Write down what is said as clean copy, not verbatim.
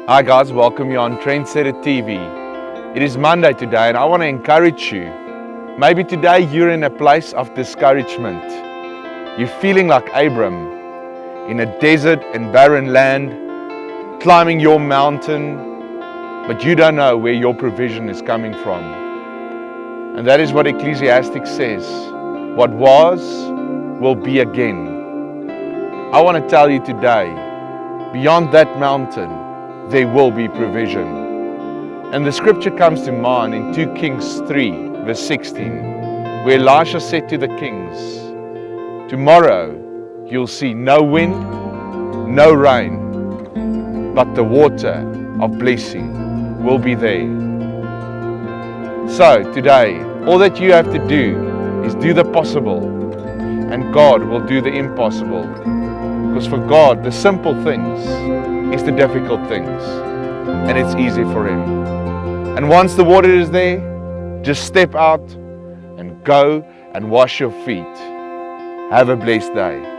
Hi guys, welcome you on Trendsetit TV. It is Monday today and I want to encourage you. Maybe today you're in a place of discouragement. You're feeling like Abram in a desert and barren land, climbing your mountain, but you don't know where your provision is coming from. And that is what Ecclesiastes says. What was will be again. I want to tell you today, beyond that mountain, there will be provision. And the scripture comes to mind in 2 Kings 3 verse 16, where Elisha said to the kings, tomorrow you'll see no wind, no rain, but the water of blessing will be there. So today, all that you have to do is do the possible, and God will do the impossible. Because for God, the simple things is the difficult things, and it's easy for Him. And once the water is there, just step out and go and wash your feet. Have a blessed day.